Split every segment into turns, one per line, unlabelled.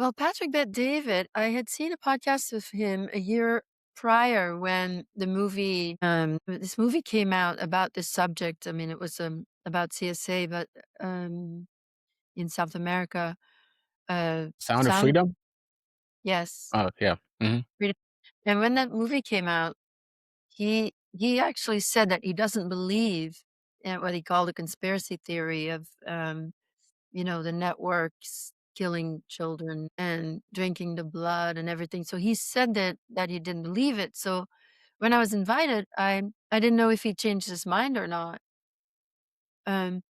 Well, Patrick Bet David, I had seen a podcast with him a year prior when this movie came out about this subject. I mean, it was about CSA, but um, in South America,
Sound of
Sound,
Freedom?
yes,
Oh, yeah. Mhm.
freedom. And when that movie came out, he actually said that he doesn't believe in what he called a conspiracy theory of the networks killing children and drinking the blood and everything. So he said that he didn't believe it. So when I was invited, I didn't know if he changed his mind or not. Um,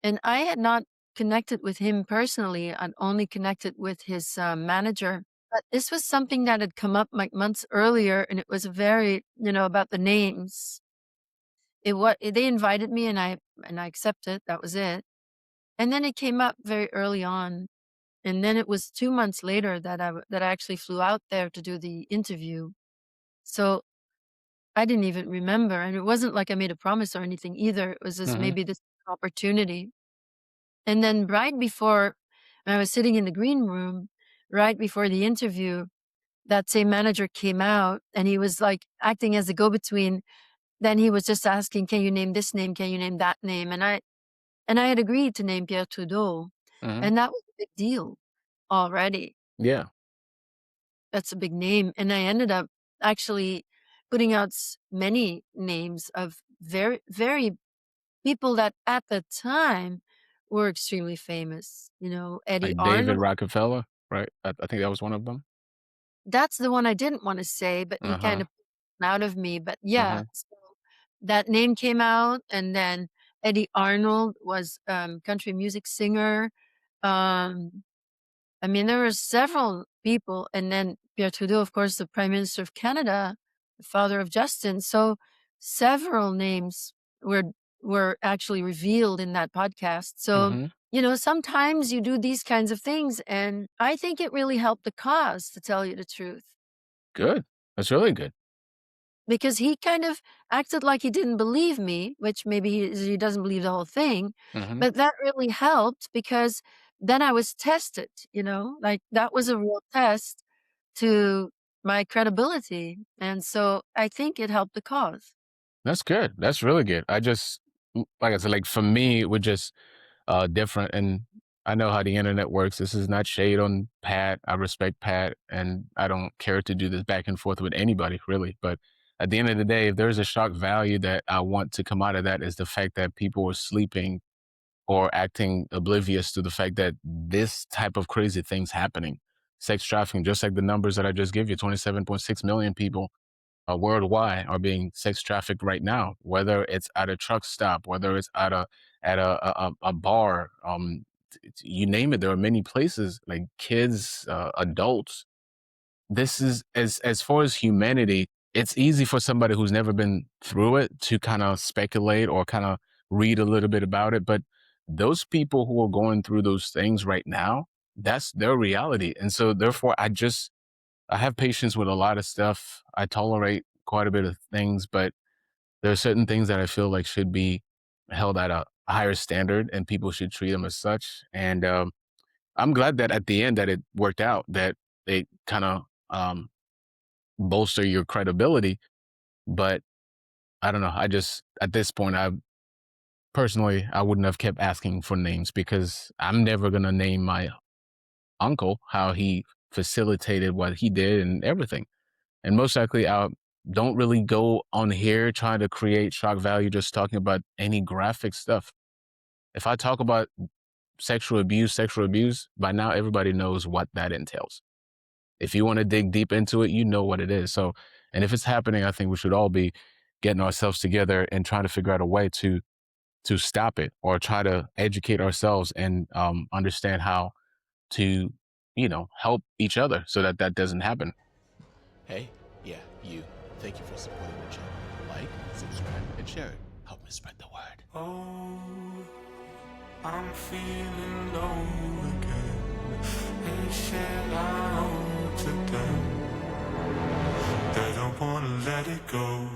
and I had not connected with him personally. I'd only connected with his manager. But this was something that had come up like months earlier, and it was very, about the names. They invited me, and I accepted. That was it. And then it came up very early on. And then it was 2 months later that I actually flew out there to do the interview. So, I didn't even remember, and it wasn't like I made a promise or anything either. It was just
Mhm.
maybe this opportunity. And then right before I was sitting in the green room, right before the interview, that same manager came out, and he was, like, acting as a go-between. Then he was just asking, "Can you name this name? Can you name that name?" And I had agreed to name Pierre Trudeau,
Mhm.
and that was a big deal already.
Yeah.
That's a big name, and I ended up actually putting out many names of very, very people that at the time were extremely famous. Eddie
Like David
Arnold.
Rockefeller, right? I think that was one of them?
That's the one I didn't want to say, but he kind
Uh-huh.
of put it out of me. But yeah,
Uh-huh.
so that name came out, and then Eddie Arnold was country music singer. Um, I mean, there were several people, and then Pierre Trudeau, of course, the Prime Minister of Canada, the father of Justin. So several names were were actually revealed in that podcast. So,
Mhm.
sometimes you do these kinds of things, and I think it really helped the cause, to tell you the truth,
Good. That's really good.
because he kind of acted like he didn't believe me, which maybe he doesn't believe the whole thing,
Mhm.
but that really helped because then I was tested, like that was a real test to my credibility, and so I think it helped the cause.
That's good. That's really good. Like I said, like, for me, we're just, different, and I know how the internet works. This is not shade on Pat. I respect Pat, and I don't care to do this back and forth with anybody, really, but at the end of the day, if there's a shock value that I want to come out of that is the fact that people are sleeping or acting oblivious to the fact that this type of crazy things happening. Sex trafficking, just like the numbers that I just gave you, 27.6 million people worldwide are being sex trafficked right now, whether it's at a truck stop, whether it's at a bar, you name it. There are many places, like kids, adults. This is, as far as humanity, it's easy for somebody who's never been through it to kind of speculate or kind of read a little bit about it. But those people who are going through those things right now, that's their reality. And so therefore I have patience with a lot of stuff. I tolerate quite a bit of things, but there are certain things that I feel like should be held at a higher standard and people should treat them as such. And I'm glad that at the end that it worked out, that it kind of bolster your credibility. But I don't know. I just, at this point, I wouldn't have kept asking for names because I'm never going to name my uncle how he facilitated what he did and everything. And most likely, I don't really go on here trying to create shock value, just talking about any graphic stuff. If I talk about sexual abuse, by now everybody knows what that entails. If you want to dig deep into it, you know what it is. So, and if it's happening, I think we should all be getting ourselves together and trying to figure out a way to stop it or try to educate ourselves and understand how to, help each other so that that doesn't happen.
Hey, yeah, you. Thank you for supporting the channel. Like, subscribe, and share it. Help me spread the word.
Oh, I'm feeling low again. They said I owe to them. They don't wanna let it go.